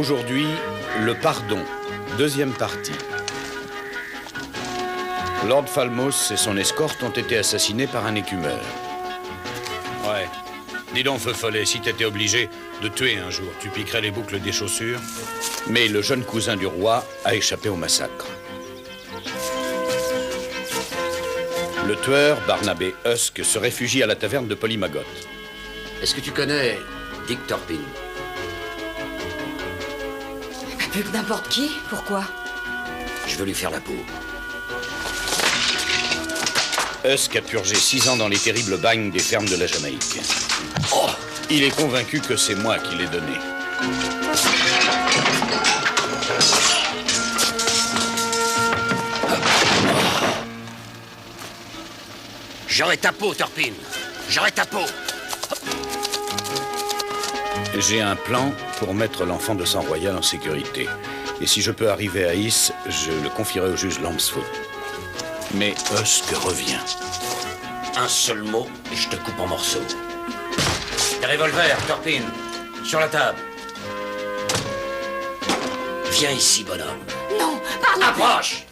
Aujourd'hui, le pardon, deuxième partie. Lord Falmouth et son escorte ont été assassinés par un écumeur. Ouais. Dis donc, Feu Follet, si t'étais obligé de tuer un jour, tu piquerais les boucles des chaussures? Mais le jeune cousin du roi a échappé au massacre. Le tueur, Barnabé Husk, se réfugie à la taverne de Polymagot. Est-ce que tu connais Dick Turpin? Plus que n'importe qui? Pourquoi? Je veux lui faire la peau. Husk a purgé 6 ans dans les terribles bagnes des fermes de la Jamaïque. Oh! Il est convaincu que c'est moi qui l'ai donné. J'aurai ta peau, Turpin. J'aurai ta peau. J'ai un plan pour mettre l'enfant de sang royal en sécurité. Et si je peux arriver à Is, je le confierai au juge Lambsfoot. Mais Husk revient. Un seul mot et je te coupe en morceaux. Tes revolvers, Turpin, sur la table. Viens ici, bonhomme. Non, pardon. Approche!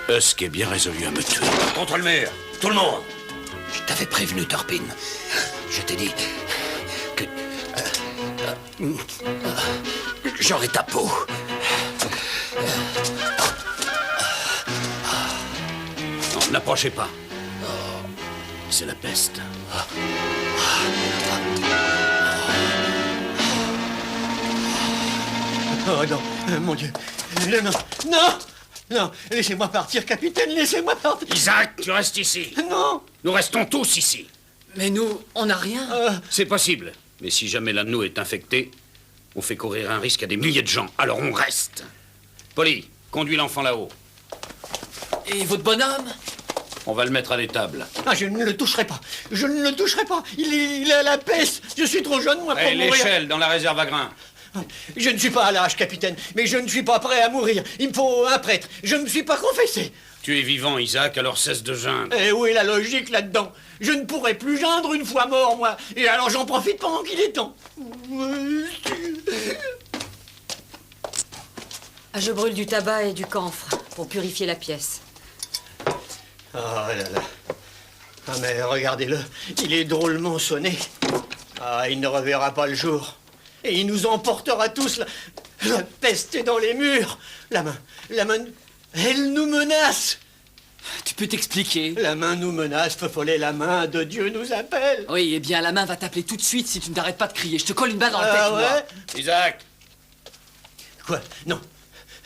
Husk est bien résolu à me tuer. Contre le mur, tout le monde. Je t'avais prévenu, Turpin. Je t'ai dit que... j'aurai ta peau. Non, n'approchez pas. C'est la peste. Oh non, mon Dieu. Non, non, non, laissez-moi partir, capitaine, laissez-moi partir. Isaac, tu restes ici. Non. Nous restons tous ici. Mais nous, on n'a rien. C'est possible. Mais si jamais l'un de nous est infecté, on fait courir un risque à des milliers de gens. Alors on reste. Polly, conduis l'enfant là-haut. Et votre bonhomme? On va le mettre à l'étable. Ah, je ne le toucherai pas. Je ne le toucherai pas. Il a la peste. Je suis trop jeune, moi, pour Hé, mourir. l'échelle dans la réserve à grains. Je ne suis pas à l'âge, capitaine, mais je ne suis pas prêt à mourir. Il me faut un prêtre. Je ne me suis pas confessé. Tu es vivant, Isaac, alors cesse de geindre. Et où est la logique là-dedans? Je ne pourrai plus geindre une fois mort, moi. Et alors j'en profite pendant qu'il est temps. Ah, je brûle du tabac et du camphre pour purifier la pièce. Oh là là. Ah mais regardez-le, il est drôlement sonné. Ah, il ne reverra pas le jour. Et il nous emportera tous. La peste est dans les murs. La main, elle nous menace. Tu peux t'expliquer? La main nous menace, Feu Follet, la main de Dieu nous appelle. Oui, eh bien, la main va t'appeler tout de suite si tu ne t'arrêtes pas de crier. Je te colle une balle dans la tête, Ah moi. ouais? Isaac! Quoi? Non.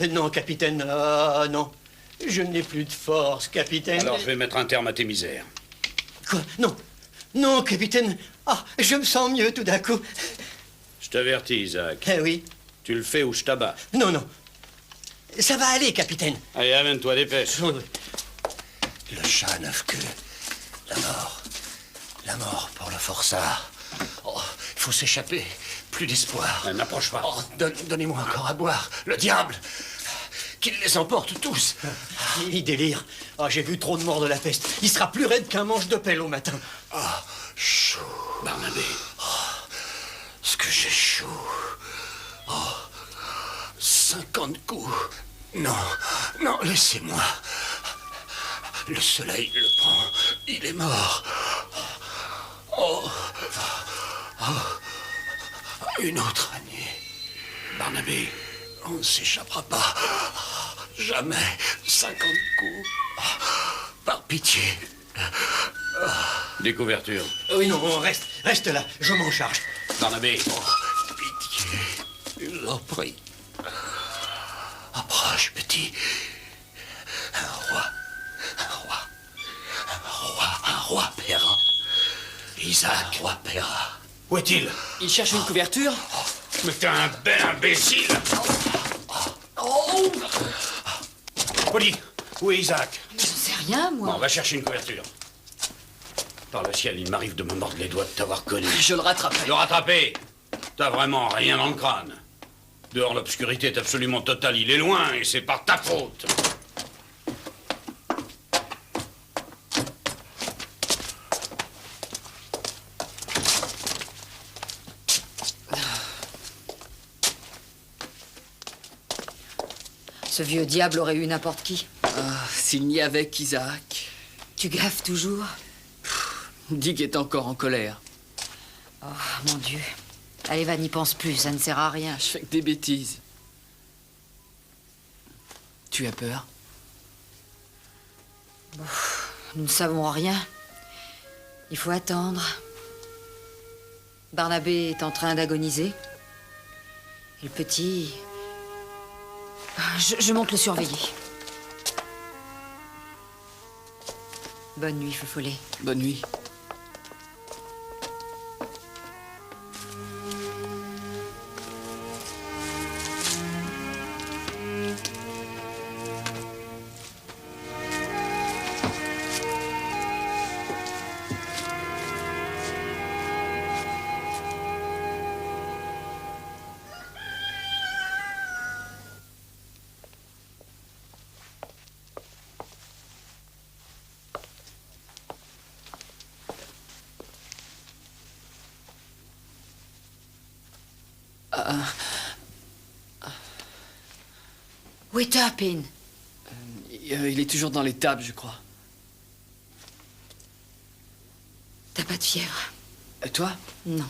Non, capitaine, ah non. Je n'ai plus de force, capitaine. Alors je vais mettre un terme à tes misères. Quoi? Non. Non, capitaine. Ah, je me sens mieux tout d'un coup. Je t'avertis, Isaac. Eh oui. Tu le fais ou je t'abats. Non, non. Ça va aller, capitaine. Allez, amène-toi, dépêche. Le chat à 9 queues. La mort. La mort pour le forçat. Oh, il faut s'échapper. Plus d'espoir. N'approche pas. Oh, donnez-moi encore à boire. Le diable. Qu'il les emporte tous. Il délire. Ah, j'ai vu trop de morts de la peste. Il sera plus raide qu'un manche de pelle au matin. Ah, chaud. Barnabé. Ce que j'ai chaud. Oh, 50 coups. Non, non, laissez-moi. Le soleil le prend. Il est mort. Oh, une autre année. Barnabé. On ne s'échappera pas. Jamais. 50 coups. Par pitié. Des couvertures. Oui, non, reste là. Je m'en charge. Barnabé. Pitié. Je vous en prie. Approche, petit. Un roi paiera. Isaac, un roi paiera. Où est-il? Il cherche une couverture? Mais t'es un bel imbécile! Oh! Polly, où est Isaac? Mais j'en sais rien, moi. Bon, on va chercher une couverture. Par le ciel, il m'arrive de me mordre les doigts de t'avoir connu. Je le rattraperai. Le rattraper? T'as vraiment rien dans le crâne. Dehors, l'obscurité est absolument totale. Il est loin et c'est par ta faute. Ce vieux diable aurait eu n'importe qui. Ah, s'il n'y avait qu'Isaac. Tu gaffes toujours? Dick est encore en colère. Oh, mon Dieu. Allez, va, n'y pense plus, ça ne sert à rien. Je fais que des bêtises. Tu as peur? Nous ne savons rien. Il faut attendre. Barnabé est en train d'agoniser. Et le petit... Je monte le surveiller. Bonne nuit, Feu Follet. Bonne nuit. Où est Turpin? Il est toujours dans les tables, je crois. T'as pas de fièvre? Et toi? Non.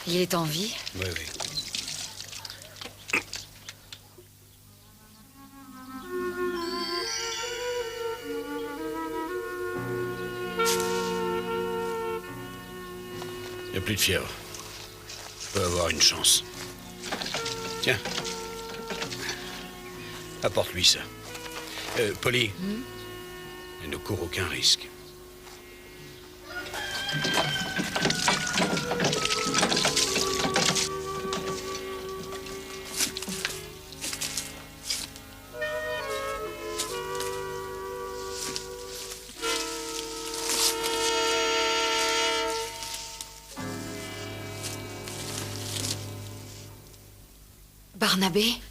Il est en vie? Oui, oui. Il n'y a plus de fièvre. Je peux avoir une chance. Tiens. Apporte-lui ça. Polly, il ne court aucun risque. Barnabé?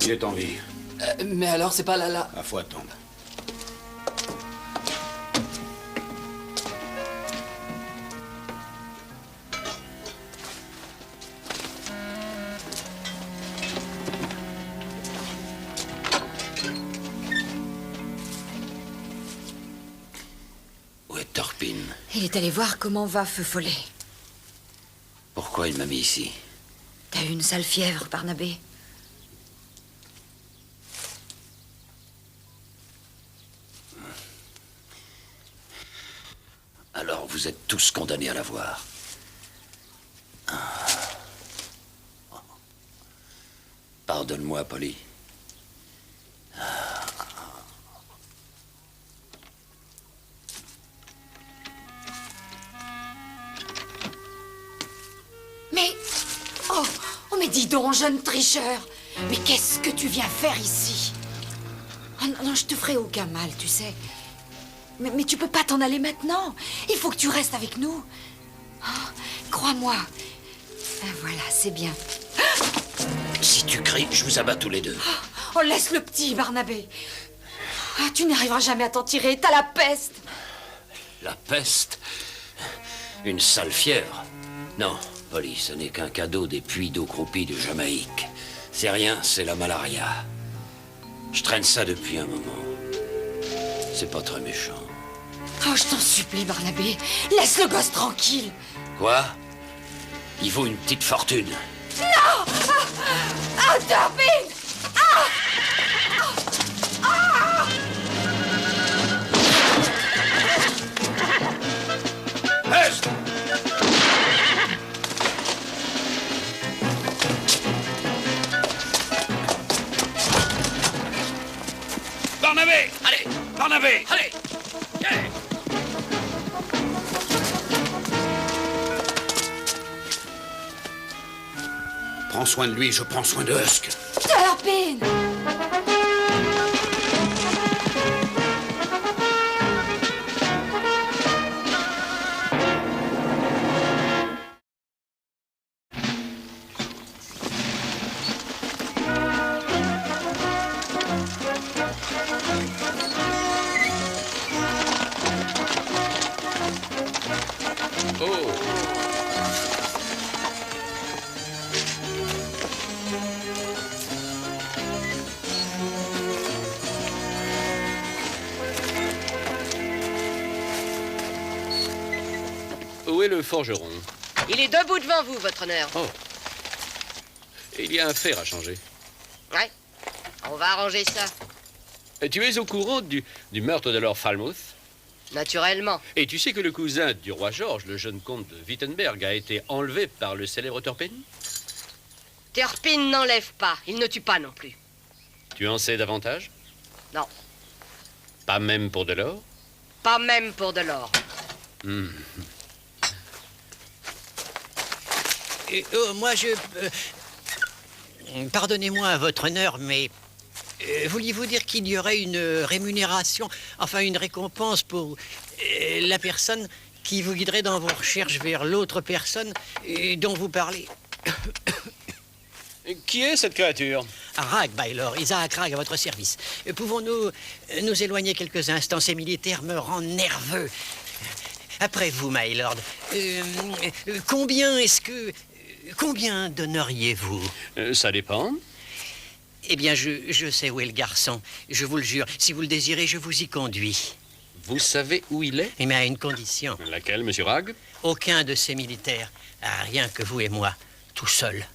Il est en vie. Mais alors, c'est pas là. Ah, faut attendre. Où est Turpin? Il est allé voir comment va Feu Follet. Pourquoi il m'a mis ici? T'as eu une sale fièvre, Barnabé. Alors vous êtes tous condamnés à la voir. Pardonne-moi, Polly. Mais... Oh, mais dis donc, jeune tricheur. Mais qu'est-ce que tu viens faire ici? Oh, non, je te ferai aucun mal, tu sais. Mais tu peux pas t'en aller maintenant. Il faut que tu restes avec nous. Oh, crois-moi. Voilà, c'est bien. Si tu cries, je vous abats tous les deux. Oh, laisse le petit, Barnabé. Ah, tu n'arriveras jamais à t'en tirer. T'as la peste. La peste? Une sale fièvre? Non, Polly, ce n'est qu'un cadeau des puits d'eau croupie de Jamaïque. C'est rien, c'est la malaria. Je traîne ça depuis un moment. C'est pas très méchant. Oh, je t'en supplie, Barnabé. Laisse le gosse tranquille. Quoi? Il vaut une petite fortune. Non! Ah, Turpin! Reste! Barnabé! Allez! Allez. Prends soin de lui, je prends soin de Husk. Turpin! Où est le forgeron? Il est debout devant vous, votre honneur. Oh. Il y a un fer à changer. Ouais. On va arranger ça. Tu es au courant du meurtre de Lord Falmouth? Naturellement. Et tu sais que le cousin du roi George, le jeune comte de Wittenberg, a été enlevé par le célèbre Turpin? Turpin n'enlève pas. Il ne tue pas non plus. Tu en sais davantage? Non. Pas même pour de l'or? Pas même pour de l'or. Moi, pardonnez-moi, votre honneur, mais vouliez-vous dire qu'il y aurait une rémunération, enfin une récompense pour la personne qui vous guiderait dans vos recherches vers l'autre personne dont vous parlez? Qui est cette créature? Rag, Baylor, Isaac Rag, à votre service. Pouvons-nous nous éloigner quelques instants? Ces militaires me rendent nerveux. Après vous, my lord, combien donneriez-vous? Ça dépend. Eh bien, je sais où est le garçon. Je vous le jure. Si vous le désirez, je vous y conduis. Vous savez où il est? Mais à une condition. Laquelle, monsieur Rag? Aucun de ces militaires, rien que vous et moi, tout seul.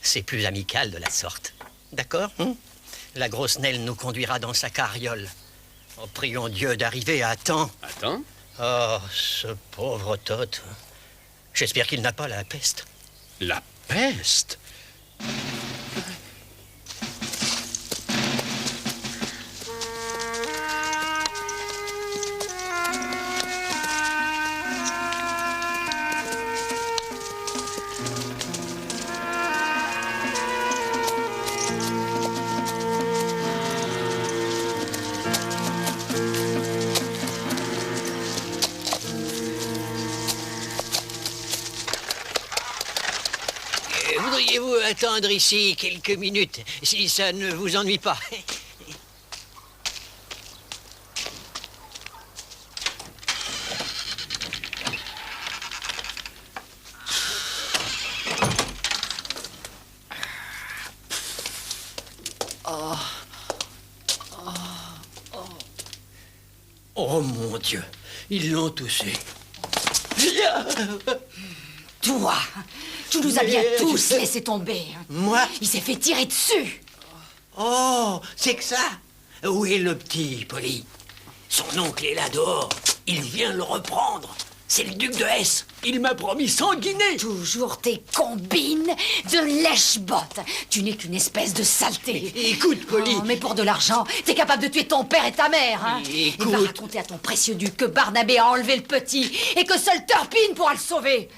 C'est plus amical de la sorte. D'accord? La grosse Nell nous conduira dans sa carriole. Oh, prions Dieu d'arriver à temps. À temps? Oh, ce pauvre Tot. J'espère qu'il n'a pas la peste. La peste? Voudriez-vous attendre ici quelques minutes, si ça ne vous ennuie pas? Oh mon Dieu, ils l'ont touché. Toi, tu nous as bien tous laissé tomber. Moi? Il s'est fait tirer dessus. Oh, c'est que ça? Où est le petit, Polly? Son oncle est là dehors. Il vient le reprendre. C'est le duc de Hesse. Il m'a promis 100 guinées. Toujours tes combines de lèche-bottes. Tu n'es qu'une espèce de saleté. Écoute, Polly. Oh, mais pour de l'argent, t'es capable de tuer ton père et ta mère, hein? Écoute. Et va raconter à ton précieux duc que Barnabé a enlevé le petit et que seul Turpin pourra le sauver.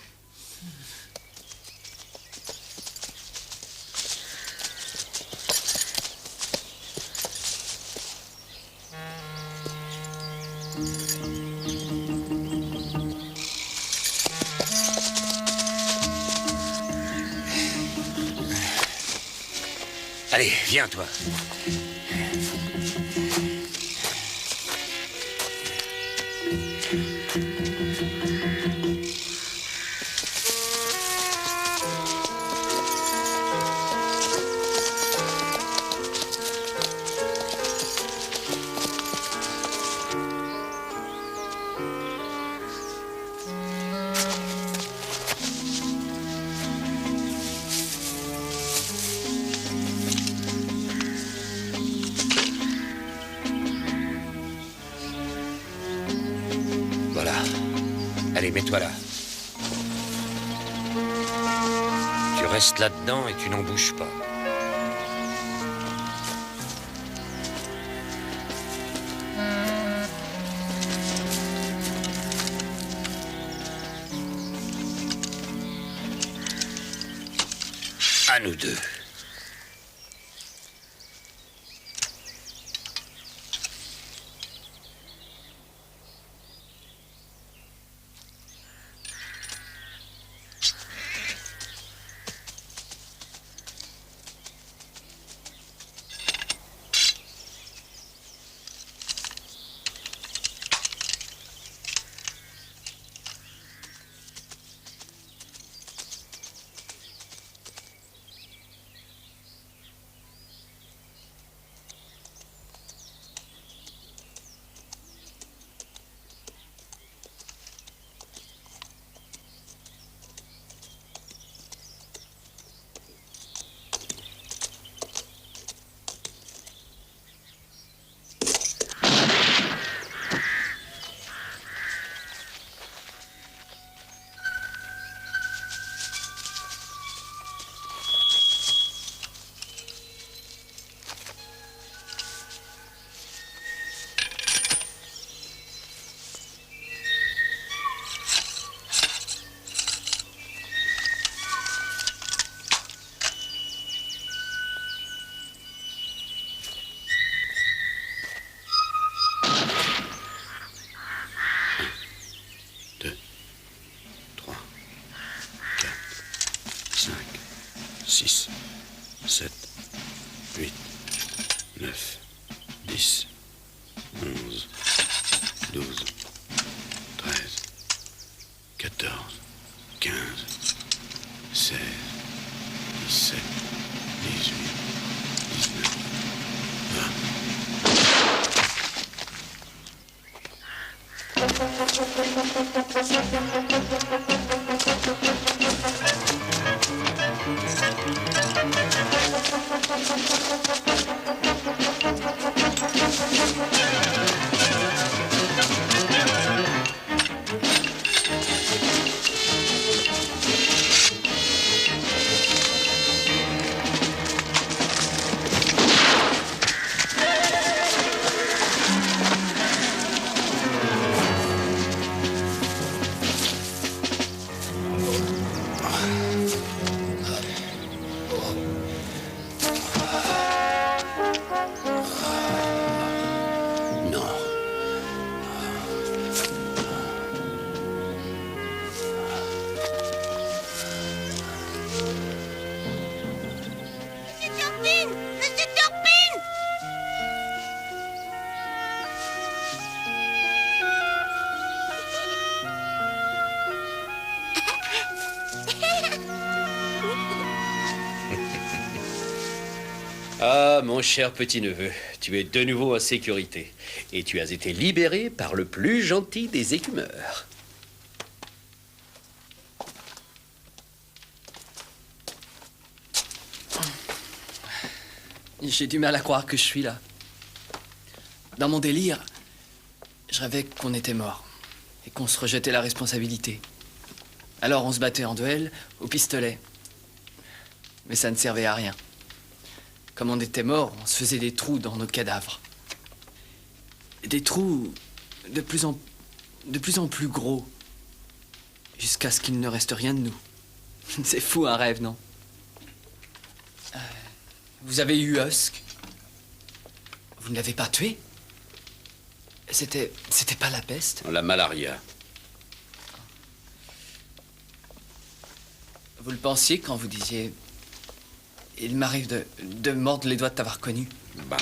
Allez, viens, toi. Voilà. Allez, mets-toi là. Tu restes là-dedans et tu n'en bouges pas. À nous deux. Ah, mon cher petit-neveu, tu es de nouveau en sécurité. Et tu as été libéré par le plus gentil des écumeurs. J'ai du mal à croire que je suis là. Dans mon délire, je rêvais qu'on était mort et qu'on se rejetait la responsabilité. Alors on se battait en duel au pistolet. Mais ça ne servait à rien. Comme on était mort, on se faisait des trous dans nos cadavres. Des trous de plus en plus gros. Jusqu'à ce qu'il ne reste rien de nous. C'est fou un rêve, non? Vous avez eu Husk. Vous ne l'avez pas tué? C'était pas la peste? La malaria. Vous le pensiez quand vous disiez... Il m'arrive de mordre les doigts de t'avoir connu. Ben...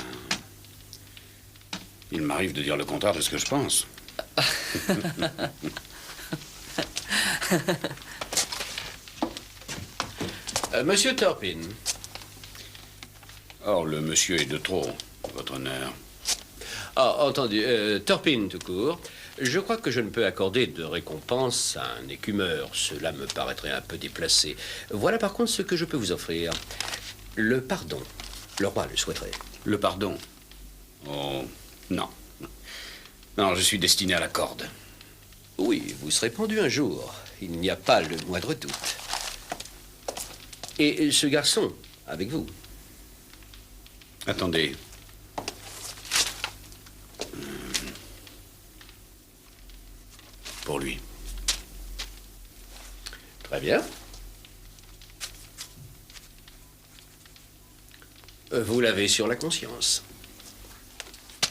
Il m'arrive de dire le contraire de ce que je pense. Monsieur Turpin. Or, le monsieur est de trop, votre honneur. Ah, entendu. Turpin, tout court. Je crois que je ne peux accorder de récompense à un écumeur. Cela me paraîtrait un peu déplacé. Voilà par contre ce que je peux vous offrir. Le pardon. Le roi le souhaiterait. Le pardon? Oh, non. Non, je suis destiné à la corde. Oui, vous serez pendu un jour. Il n'y a pas le moindre doute. Et ce garçon, avec vous? Attendez. Pour lui. Très bien. Vous l'avez sur la conscience.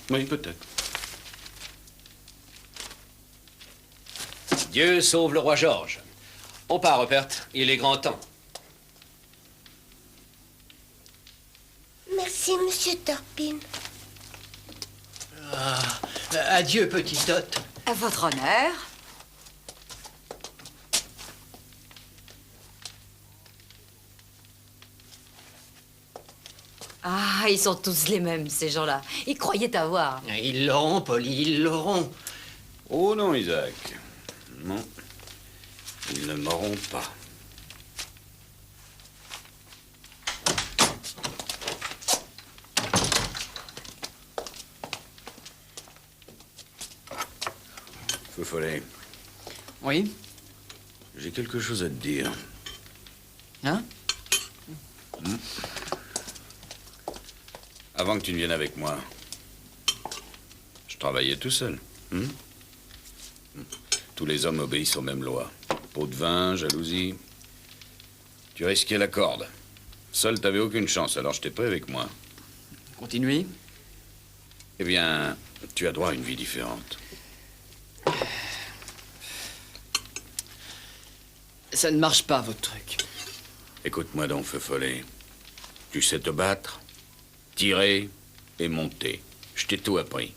Oui, peut-être. Dieu sauve le roi George. On part, Rupert. Il est grand temps. Merci, monsieur Turpin. Adieu, petit Tot. À votre honneur. Ah, ils sont tous les mêmes, ces gens-là. Ils croyaient t'avoir. Ils l'auront, Polly, ils l'auront. Oh non, Isaac. Non. Ils ne m'auront pas. Feu follet, Oui? j'ai quelque chose à te dire. Hein? Avant que tu ne viennes avec moi, je travaillais tout seul. Tous les hommes obéissent aux mêmes lois. Pot de vin, jalousie. Tu risquais la corde. Seul, t'avais aucune chance, alors je t'ai pris avec moi. Continuez. Eh bien, tu as droit à une vie différente. Ça ne marche pas, votre truc. Écoute-moi donc, Feu follet. Tu sais te battre, tirer et monter. Je t'ai tout appris.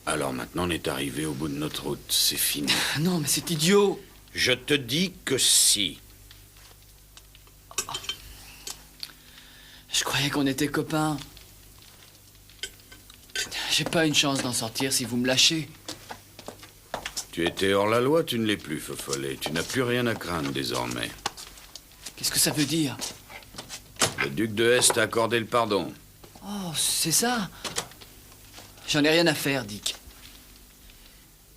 Alors maintenant, on est arrivé au bout de notre route. C'est fini. Non, mais c'est idiot. Je te dis que si. Je croyais qu'on était copains. J'ai pas une chance d'en sortir si vous me lâchez. Tu étais hors la loi, tu ne l'es plus, Feu follet. Tu n'as plus rien à craindre désormais. Qu'est-ce que ça veut dire? Le duc de Hesse t'a accordé le pardon. Oh, c'est ça. J'en ai rien à faire, Dick.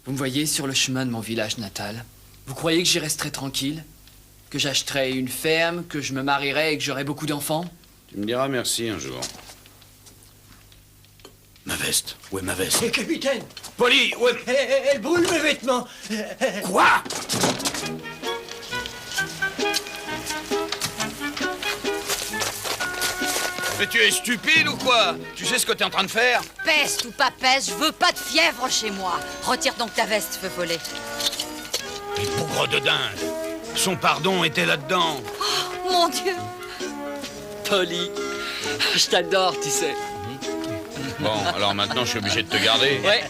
Vous me voyez sur le chemin de mon village natal. Vous croyez que j'y resterai tranquille? Que j'achèterai une ferme, que je me marierai et que j'aurai beaucoup d'enfants? Tu me diras merci un jour. Ma veste. Où est ma veste? Et capitaine, Polly, où est... elle brûle mes vêtements. Quoi? Mais tu es stupide ou quoi? Tu sais ce que t'es en train de faire? Peste ou pas peste, je veux pas de fièvre chez moi. Retire donc ta veste, Feu follet. Les bougres de dinde. Son pardon était là-dedans. Mon Dieu. Polly, je t'adore, tu sais. Bon, alors maintenant, je suis obligé de te garder. Ouais.